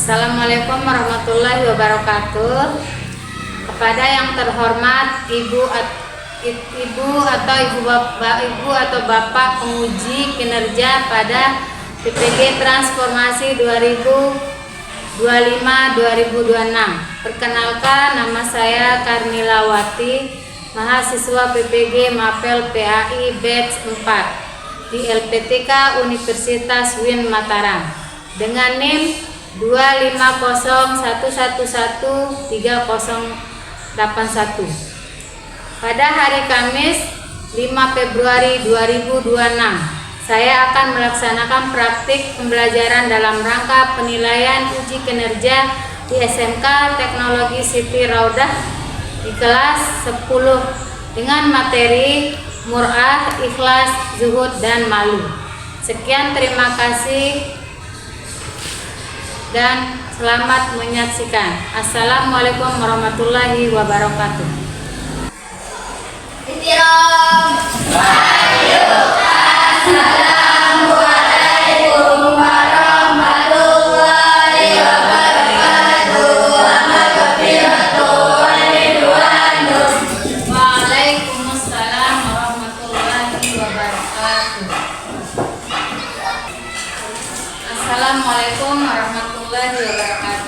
Assalamualaikum warahmatullahi wabarakatuh. Kepada yang terhormat Ibu atau Bapak penguji kinerja pada PPG Transformasi 2025-2026. Perkenalkan, nama saya Karnilawati, mahasiswa PPG Mapel PAI Batch 4 di LPTK Universitas UIN Mataram dengan NIM 250111301. Pada hari Kamis 5 Februari 2026, saya akan melaksanakan praktik pembelajaran dalam rangka penilaian uji kinerja di SMK Teknologi Siti Raudah di kelas 10 dengan materi Mur'ah, Ikhlas, Zuhud, dan Malu. Sekian, terima kasih dan selamat menyaksikan. Assalamualaikum warahmatullahi wabarakatuh. Assalamualaikum warahmatullahi wabarakatuh. Waalaikumsalam warahmatullahi wabarakatuh. Assalamualaikum warahmatullahi wabarakatuh.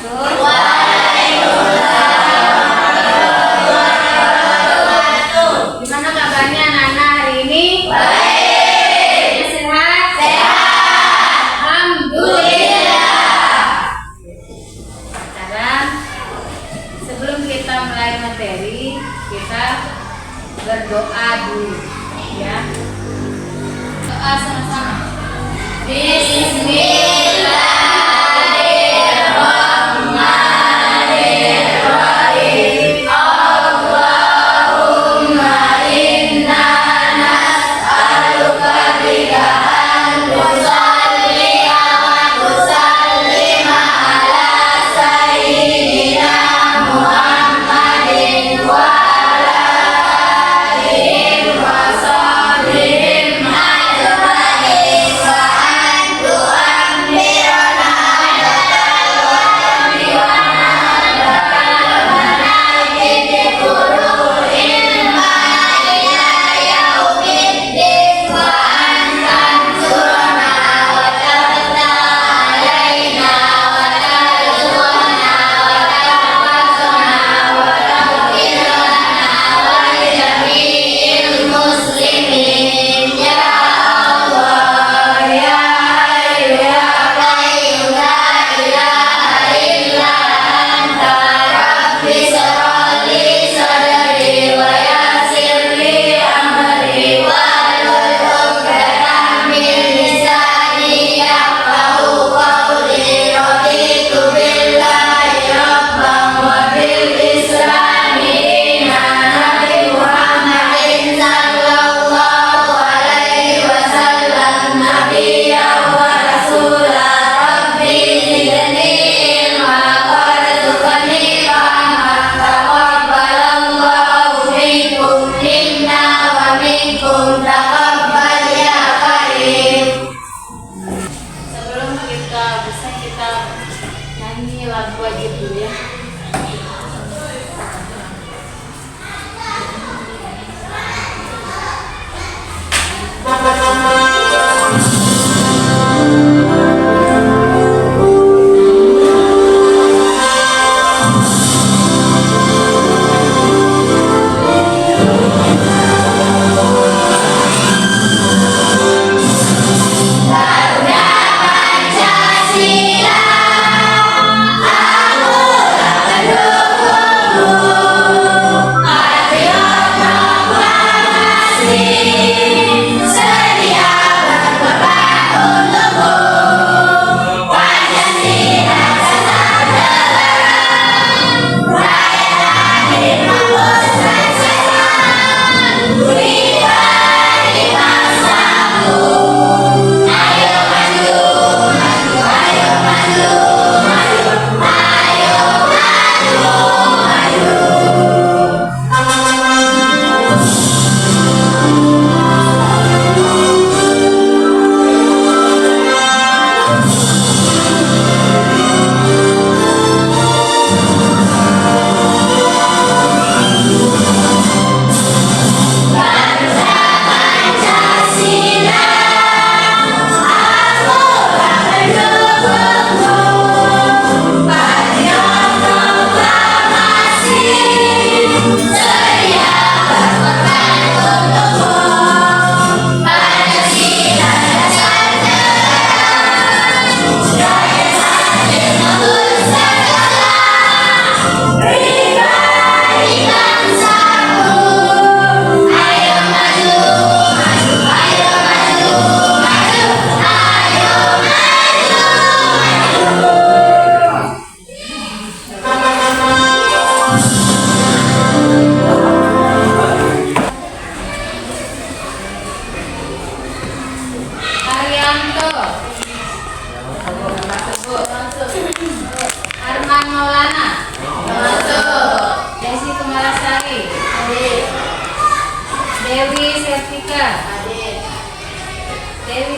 Gimana kabarnya Nana hari ini? Baik. Sehat? Sehat. Alhamdulillah. Sekarang sebelum kita mulai materi, kita berdoa dulu, ya. Doa sama-sama. Bismillahirrahmanirrahim. Allahumma inna nas'aluka bid'an tusalli wa tusallima ala sayyidina Muhammadin wa ala alihi wa sahbihi ajma'in wa antu amirana muslimin ya Allah ya hayyu ya qayyum la ilaha illa anta rabbi shrah li sadri wa yassir li amri wahlul 'uqdatam min lisani yafqahu qawli. Raditu billahi rabban wa bil islami Nabi Muhammadin sallallahu alaihi wasallam nabiyyan wa rasulah. Rabbi zidni ilma warzuqni fahman. Taqabbalallahu minkum minna wa minkum taqabbal ya karim. Sebelum kita bisa kita nyanyi lagu wajib dulu, ya. Garuda Pancasila, Angkura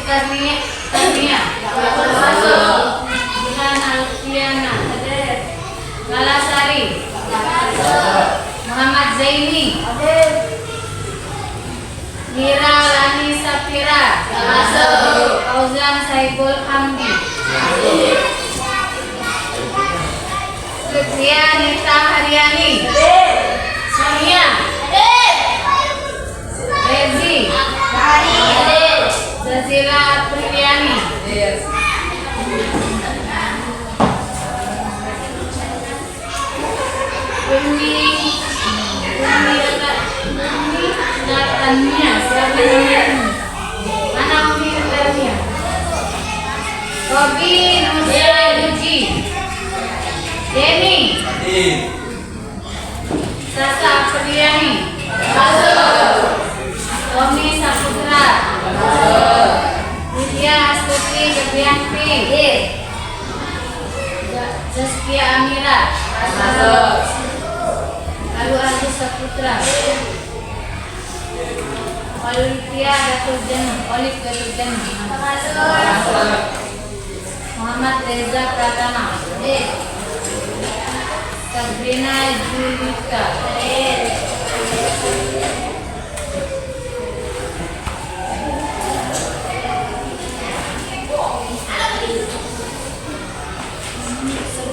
Karnia. Masuk. Jihan Alfiana. Lala Sari. Muhammad Zaini. Mira Lani Safira. Fauzan Saibul Hamdi. Lutfia Nita Haryani. Sonia. Rezi. Zazila Priyani. Umi Natania. Siapa namanya? Mana Umi Natania? Robi Nusra Yuji. Denny. Sasa Priyani. Tommy Saputra. Widya Astuti Gebianti. Zaskia Amira. Lalu Agus Saputra. Olivia Gaturjan. Muhammad Reza Pratama. Sabrina Julika.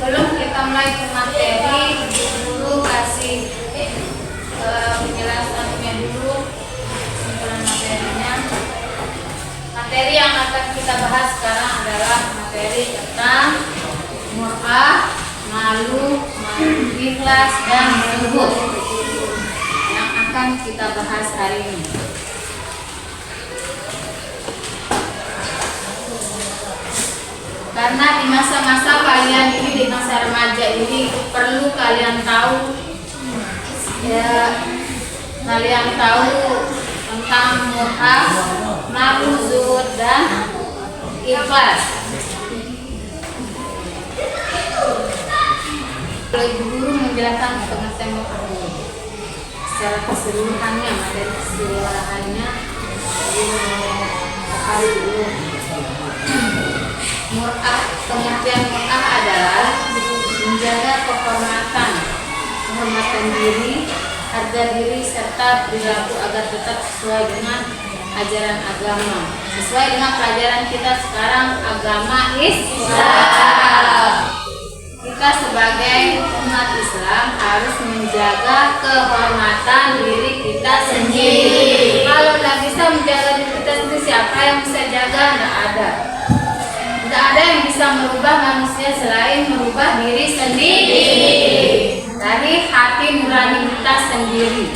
Sebelum kita mulai ke materi, guru kasih penjelasannya dulu, kesimpulan materinya. Materi yang akan kita bahas sekarang adalah materi tentang mur'ah, malu, ikhlas, dan zuhud yang akan kita bahas hari ini. Karena di masa-masa kalian ini, di masa remaja ini perlu kalian tahu, kalian tahu tentang mur'ah, malu, zuhud, dan ikhlas. Ibu guru menjelaskan pengertian mur'ah dulu secara keseluruhannya, materi keseluruhannya sekali dulu. Mur'ah, pengertian mur'ah adalah menjaga kehormatan diri, harga diri, serta perilaku agar tetap sesuai dengan ajaran agama. Sesuai dengan pelajaran kita sekarang, agama Islam. Kita sebagai umat Islam harus menjaga kehormatan diri kita sendiri. Kalau tidak bisa menjaga diri kita sendiri, siapa yang bisa jaga? Tidak ada. Tidak ada yang bisa merubah manusia selain merubah diri sendiri dari hati nurani kita sendiri.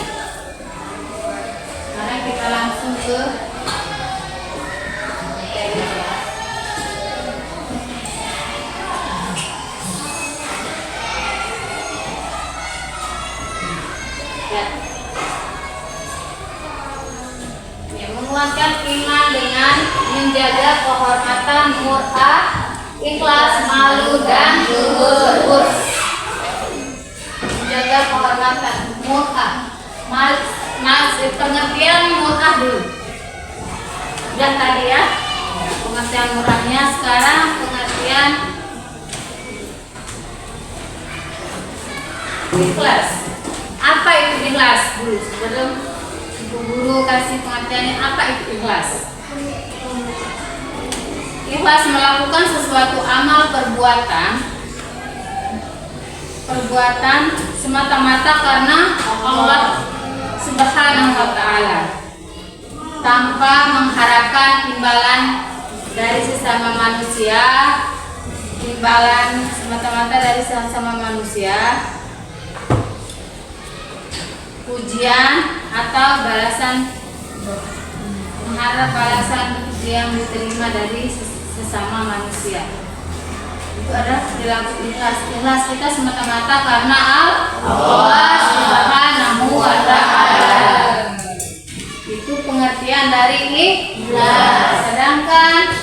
Sekarang kita langsung ke materi ya. Menguatkan iman dengan menjaga kehormatan, mur'ah, ikhlas, malu, dan zuhud. Menjaga kehormatan, mur'ah, pengertian mur'ah dulu. Sudah tadi ya pengertian mur'ahnya. Sekarang pengertian ikhlas. Apa itu ikhlas dulu sebelum Ibu guru kasih pengertiannya. Apa itu ikhlas? Ikhlas melakukan sesuatu amal perbuatan semata-mata karena Allah Subhanahu wa Ta'ala, tanpa mengharapkan imbalan dari sesama manusia, imbalan semata-mata dari sesama manusia, pujian atau balasan, mengharap balasan yang diterima dari sesama manusia. Itu adalah perilaku ikhlas. Ikhlas kita semata-mata karena Allah Subhanahu wa Ta'ala. Itu pengertian dari ikhlas. Sedangkan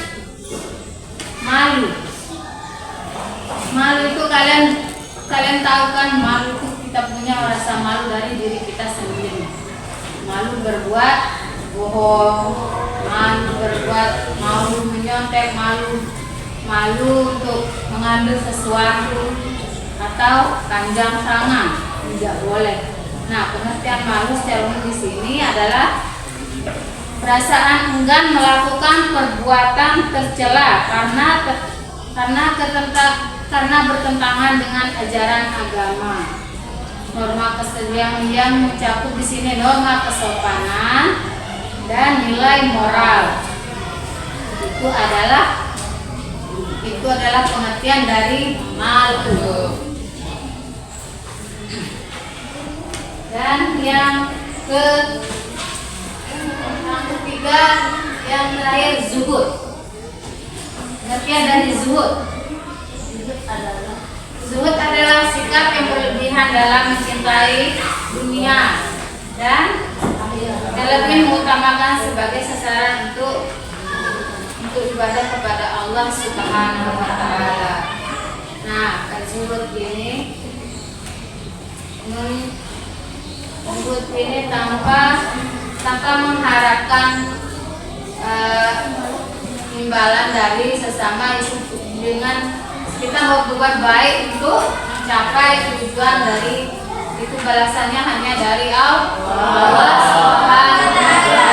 malu itu kalian tahu kan, malu itu kita punya rasa malu dari diri kita sendiri. Malu berbuat bohong, malu berbuat, malu menyontek, malu untuk mengambil sesuatu, atau panjang tangan, tidak boleh. Nah, pengertian malu secara umum di sini adalah perasaan enggan melakukan perbuatan tercela karena bertentangan dengan ajaran agama. Norma kesediaan yang mencakup di sini norma kesopanan dan nilai moral. Itu adalah pengertian dari malu. Dan yang ketiga, yang terakhir, zuhud. Pengertian dari zuhud. Zuhud adalah sikap yang berlebihan dalam mencintai dunia dan lebih mengutamakan sebagai sasaran untuk ibadah kepada Allah Subhanahu wa Ta'ala. Nah, zuhud ini tanpa mengharapkan imbalan dari sesama, itu dengan kita mau berbuat baik untuk mencapai tujuan dari itu, balasannya hanya dari Allah Subhanahu wa Ta'ala.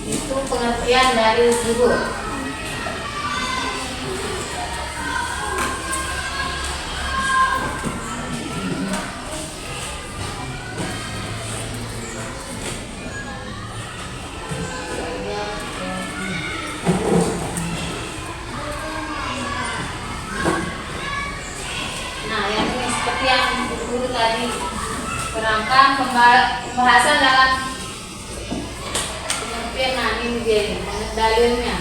Itu pengertian dari zuhud. Tadi kerangka pembahasan dalam pengertian. Nah, ini dia dalilnya.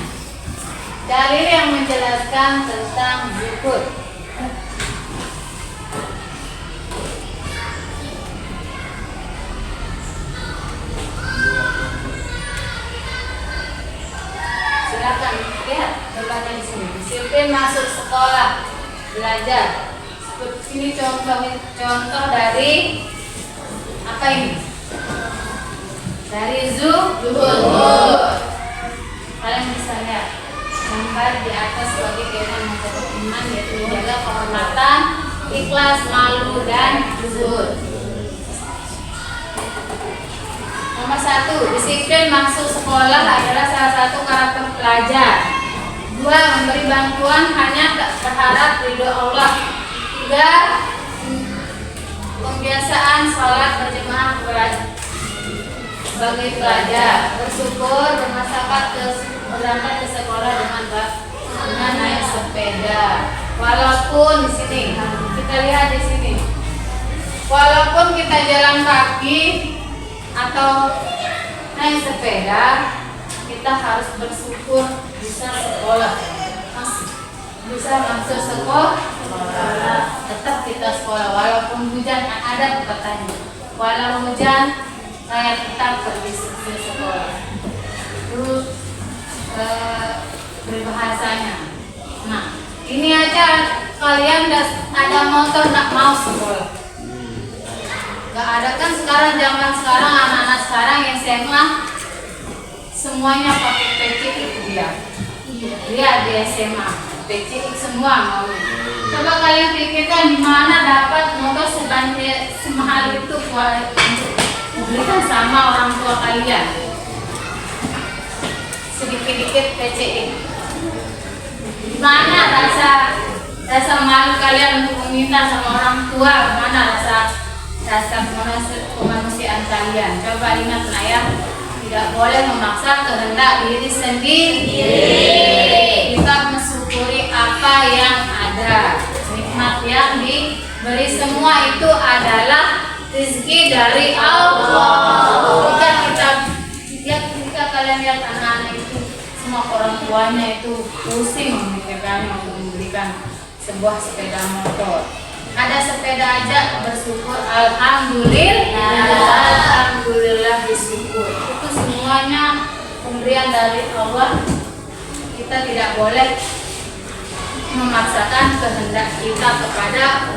Dalil yang menjelaskan tentang zuhud. Silakan lihat berbaca di sini. Disiplin masuk sekolah belajar. Ini contoh dari apa ini? Dari zuhud. Kalian bisa lihat gambar di atas sebagai kaitan mencapai iman, yaitu menjaga kehormatan, ikhlas, malu, dan zuhud. Nomor 1, disiplin masuk sekolah adalah salah satu karakter pelajar. 2, memberi bantuan hanya berharap ridho Allah. 3, pembiasaan sholat berjamaah sebagai pelajar. Bersyukur, berangkat ke sekolah dengan naik sepeda. Walaupun di sini kita lihat di sini, walaupun kita jalan kaki atau naik sepeda, kita harus bersyukur bisa sekolah. Bisa masuk sekolah, tetap kita sekolah walaupun hujan. Ada pertanyaan, walau hujan saya tetap pergi sekolah. Terus berbahasanya. Nah, ini aja kalian ada motor nak mau sekolah. Gak ada kan sekarang, zaman sekarang, anak-anak sekarang yang SMA semuanya pakai PC itu dia. Dia di SMA. PC semua mau. Coba kalian pikirkan di mana dapat motor semahal itu buat belikan sama orang tua kalian. Sedikit-sedikit PCI. Di mana rasa malu kalian untuk meminta sama orang tua? Mana rasa kemanusiaan kalian? Coba ingat ya, tidak boleh memaksa kehendak diri sendiri. Kita mensyukuri apa yang ada. Nikmat yang diberi semua itu adalah rezeki dari Allah. Jika kalian lihat anak-anak itu, semua orang tuanya itu pusing memikirkannya untuk memberikan sebuah sepeda motor. Ada sepeda aja bersyukur, alhamdulillah bersyukur. Itu semuanya pemberian dari Allah. Kita tidak boleh memaksakan kehendak kita kepada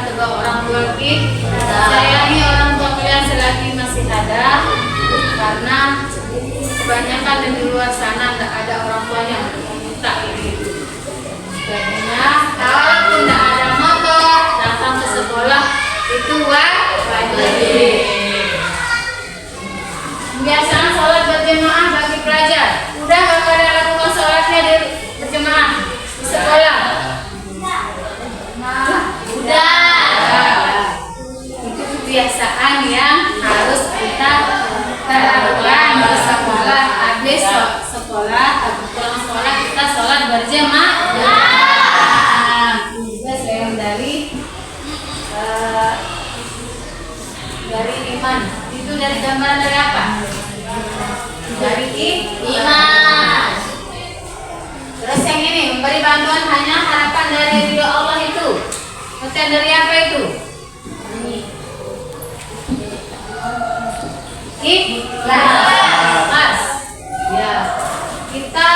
kedua orang tua kita. Sayangi orang tua kalian selagi masih ada, karena kebanyakan di luar sana tidak ada orang tuanya untuk meminta gitu. Jadinya kalaupun tidak ada motor datang ke sekolah itu wajib. Kebiasaan sholat berjemaah bagi pelajar. Udah gak pada lakukan sholatnya di berjemaah di sekolah? Udah. Itu kebiasaan yang harus kita terapkan di sekolah. Habis sekolah, pulang sekolah kita sholat berjemaah. Juga saya dari iman. Itu dari gambaran dari apa? Dari iman. Terus yang ini memberi bantuan hanya harapan dari ridho Allah itu. Maksudnya dari apa itu? Ikhlas. Ya. Kita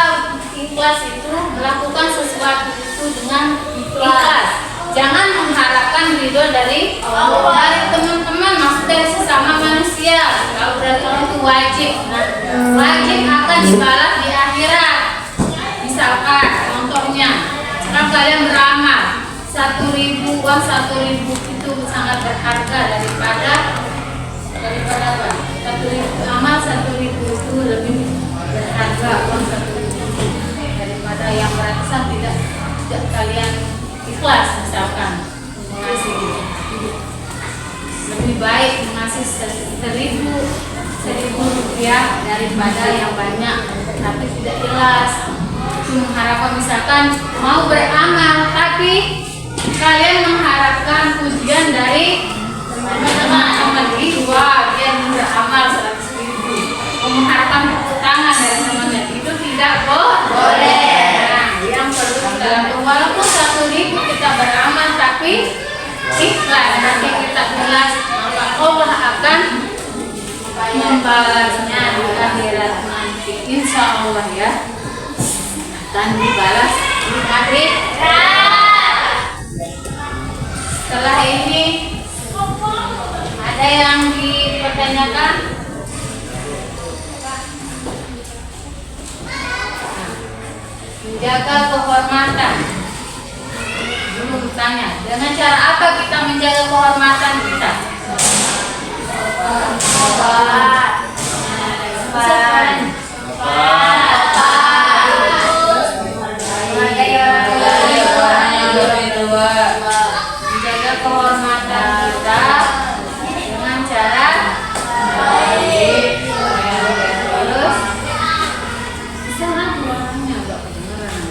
ikhlas itu melakukan sesuatu itu dengan ikhlas. Jangan mengharapkan ridho dari Allah, dari teman-teman, maksud dari sesama manusia. Kalau dari Allah itu wajib. Nah, wajib akan dibalas di akhirat. Misalkan contohnya, sekarang kalian beramal 1.000, uang 1.000 itu sangat berharga daripada apa? 1.000 amal 1.000 itu lebih berharga uang 1.000 daripada yang ratusan tidak kalian ikhlas misalkan mengasih. Lebih baik mengasih 1.000 rupiah daripada yang banyak tapi tidak jelas. Itu mengharapkan misalkan mau beramal tapi kalian mengharapkan pujian dari teman-teman di luar biar beramal 100.000, mengharapkan tepuk tangan dari temannya, itu tidak boleh. Nah, yang perlu kita lakukan walaupun 1.000 kita beramal tapi ikhlas, nanti kita jelas maka Allah akan membalasnya di akhirat nanti, insya Allah ya, dan dibalas di akhirat. Setelah ini ada yang dipertanyakan? Menjaga kehormatan. Belum tanya. Dengan cara apa kita menjaga kehormatan kita? Menjaga kehormatan kita dengan cara baik. Terus sana suaranya agak kedengeran.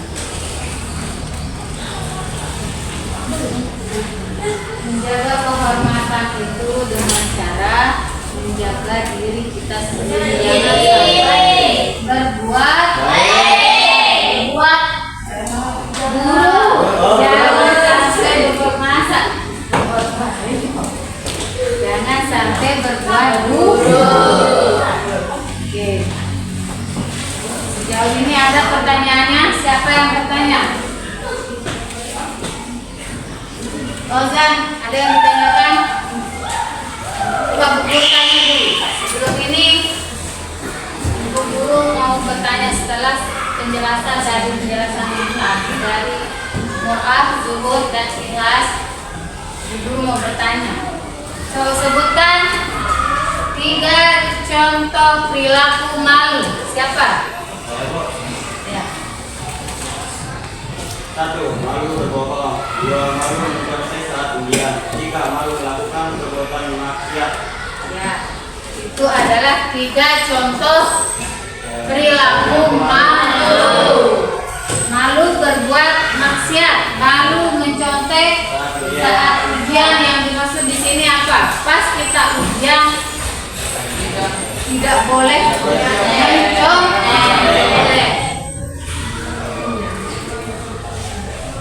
Menjaga kehormatan itu dengan cara menjaga diri kita sendiri. Jangan sampai berbuat buruk. Jangan sampai berbuat masak. Jangan sampai berbuat buruk. Oke. Sejauh ini ada pertanyaannya. Siapa yang bertanya? Ozan, ada yang ditanyakan? Coba Bu Guru tanya dulu. Sebelum ini Bu Guru mau bertanya setelah penjelasan yang tadi dari Mu'af, Zuhud, dan Ikhlas. Bu Guru mau bertanya. So, sebutkan 3 contoh perilaku malu. Siapa? Ya. 1. Malu berbohong. 2. Malu mencontek saat ujian. 3. Malu melakukan perbuatan maksiat. Ya, itu adalah 3 contoh perilaku malu. Malu berbuat maksiat, malu mencontek saat ujian. Yang dimaksud di sini apa? Pas kita ujian tidak boleh mencontek.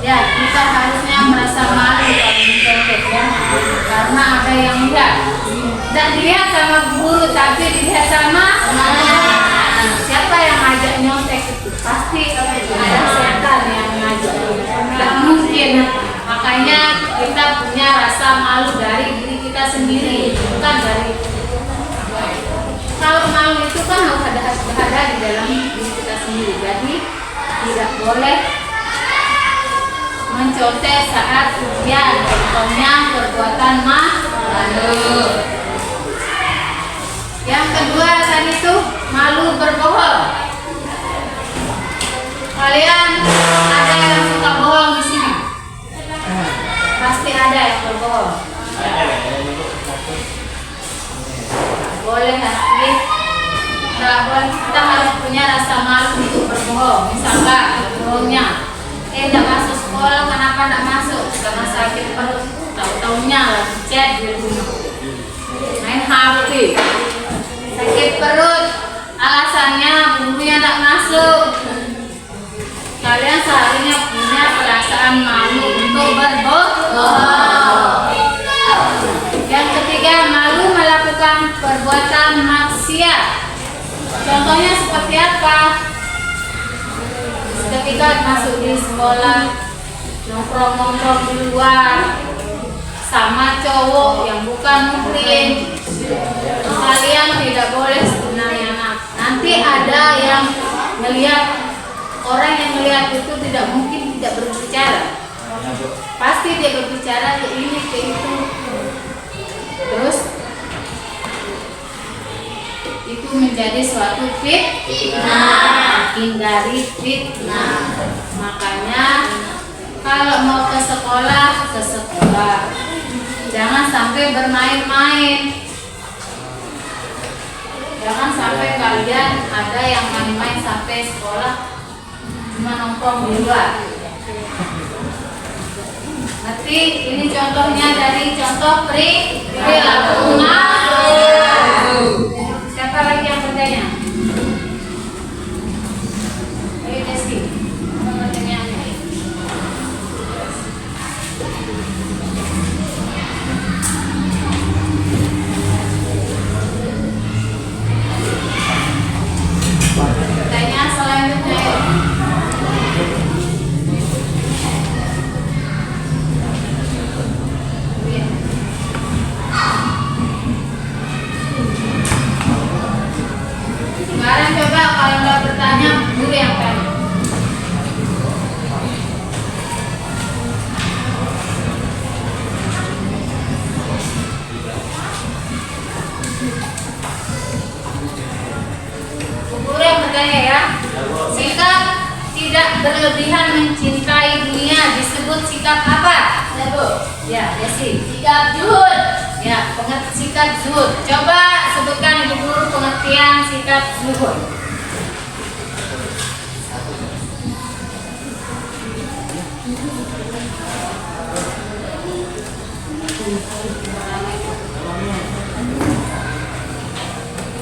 Ya, kita harusnya merasa malu kalau mencontek ya, karena ada yang tidak dilihat sama guru tapi dilihat sama siapa yang ngajak nyontek itu pasti ada setan yang ngajak. Tidak mungkin, makanya kita punya rasa malu dari diri kita sendiri, bukan dari Kalau malu itu kan harus ada di dalam diri kita sendiri. Jadi tidak boleh mencontek saat ujian. Contohnya perbuatan malu. Yang kedua tadi tuh malu berbohong. Kalian ada yang suka bohong di sini? Pasti ada yang berbohong. Boleh hati. Nggak boleh, kita harus punya rasa malu untuk berbohong. Misalkan berbohongnya, tidak masuk sekolah, kenapa tidak masuk? Karena sakit perut. Tahu-tahunya lagi chat di rumah, main HP. Sakit perut, alasannya gurunya tidak masuk. Kalian seharusnya punya perasaan malu untuk berbohong. Yang ketiga, malu melakukan perbuatan maksiat. Contohnya seperti apa? Ketika masuk di sekolah, nongkrong-nongkrong di luar sama cowok yang bukan muslim. Kalian tidak boleh sebenarnya. Nanti ada yang melihat, orang yang melihat itu tidak mungkin tidak berbicara. Pasti dia berbicara ke ini ke itu. Terus itu menjadi suatu fitnah. Hindari fitnah. Makanya kalau mau ke sekolah, jangan sampai bermain-main. Jangan sampai kalian ada yang main-main sampai sekolah cuma nongkrong di luar. Nanti ini contohnya dari contoh perilaku malu. Siapa lagi yang bertanya? Ayo Desi, apa pertanyaannya? Pertanyaan selanjutnya. Sekarang coba kalau nggak bertanya, guru yang tanya. Guru yang bertanya ya. Sikap tidak berlebihan mencintai dunia disebut sikap apa? Ya, Desi. Sikap zuhud. Ya, sikap zuhud. Coba sebutkan Ibu Guru pengertian sikap zuhud.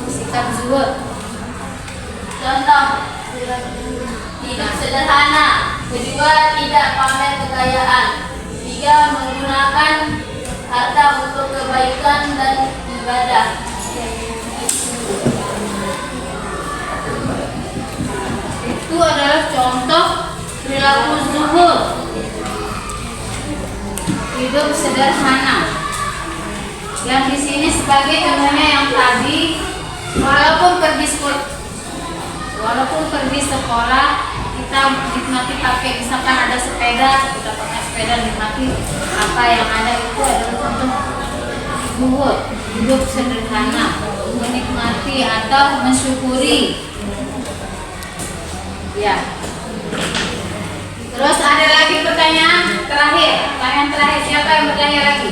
Sikap zuhud. Contoh, hidup sederhana. Kedua, tidak pamer kekayaan. Tiga, menggunakan harta untuk kebaikan dan ibadah. Itu adalah contoh perilaku zuhud. Hidup sederhana. Yang di sini sebagai contohnya yang tadi, walaupun pergi sekolah, kita nikmati pakai, misalkan ada sepeda, kita pakai sepeda, nikmati apa yang ada. Itu adalah contoh zuhud, hidup sederhana, menikmati atau mensyukuri. Ya. Terus ada lagi pertanyaan terakhir. Pertanyaan terakhir, siapa yang bertanya lagi?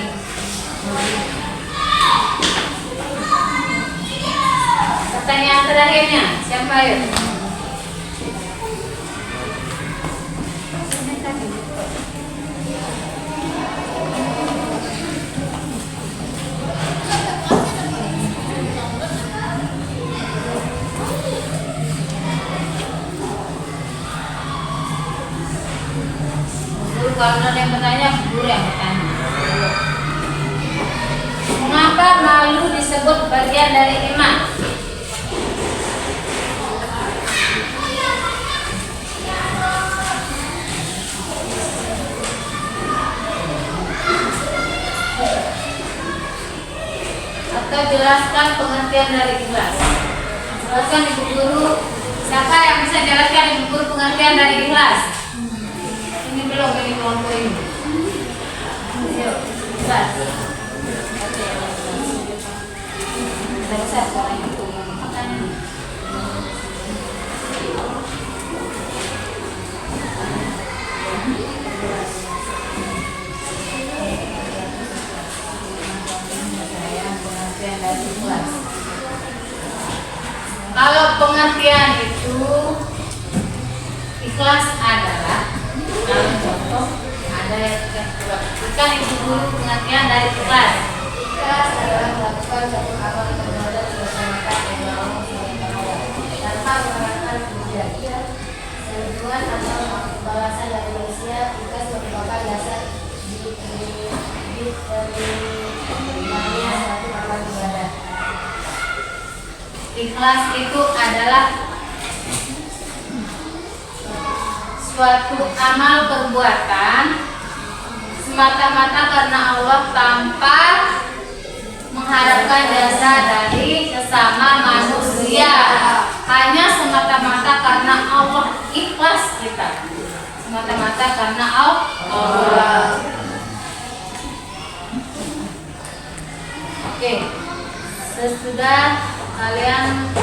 Pertanyaan terakhirnya, siapa yuk? Kalau ada yang bertanya, guru yang bertanya. Mengapa malu disebut bagian dari iman? Atau jelaskan pengertian dari ikhlas. Jelaskan Ibu Guru. Siapa yang bisa jelaskan Ibu Guru pengertian dari ikhlas? Ini belum ini kelompok ini. Yuk, ikhlas. Siapa yang itu? Kalau pengertian itu ikhlas adalah dalam contoh ada yang bukan Ibu Guru pengertian dari ikhlas. Ikhlas adalah melakukan satu amal ibadah berdasarkan agama tanpa mengharapkan pujian, keuntungan atau balasan dari manusia. Ikhlas merupakan dasar diterimanya suatu amal ibadah. Ikhlas itu adalah suatu amal perbuatan semata-mata karena Allah tanpa mengharapkan jasa dari sesama manusia, hanya semata-mata karena Allah. Ikhlas kita semata-mata karena Allah. Oke, sesudah kalian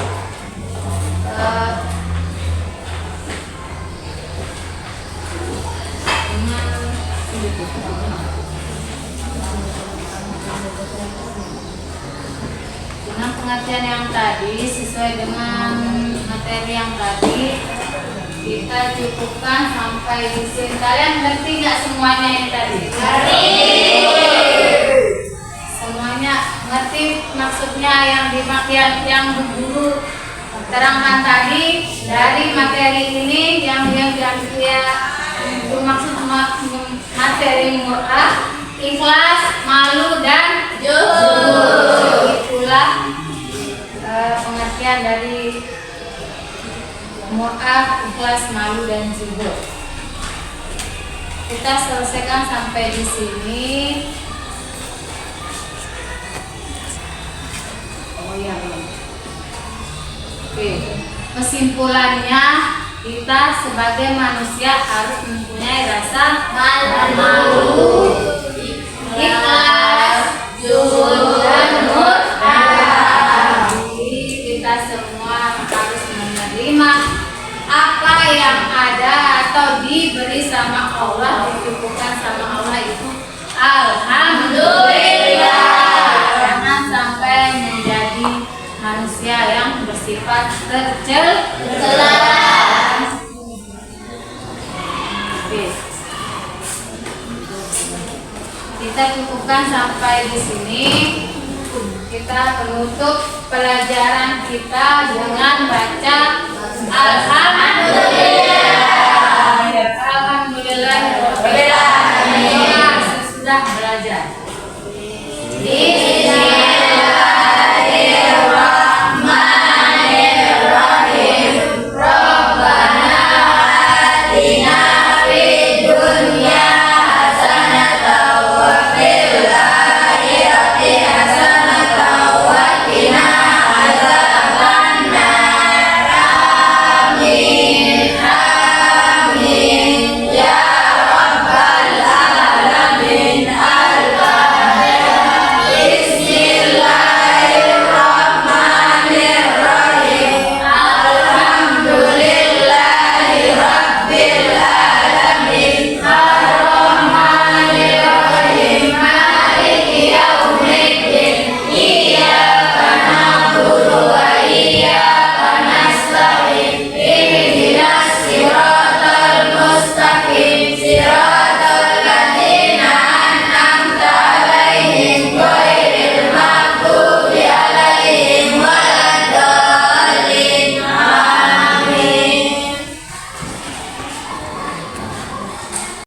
dengan pengertian yang tadi, sesuai dengan materi yang tadi, kita cukupkan sampai di sini. Kalian ngerti nggak semuanya yang tadi? Ngerti. Semuanya ngerti maksudnya yang dimaksud yang guru terangkan tadi dari materi ini yang dimaksud materi murah, ikhlas, malu dan zuhud. Itulah pengertian dari mu'af, ikhlas, malu dan zuhud. Kita selesaikan sampai di sini. Oh iya. Oke. Kesimpulannya, kita sebagai manusia harus mempunyai rasa malu, ikhlas, zuhud dan mu'af. Kita semua harus menerima apa yang ada atau diberi sama Allah, dicukupkan sama Allah itu alhamdulillah. Jangan sampai menjadi manusia yang bersifat tercela. Kita cukupkan sampai di sini. Kita menutup pelajaran kita dengan baca alhamdulillah. Alhamdulillah sesudah belajar.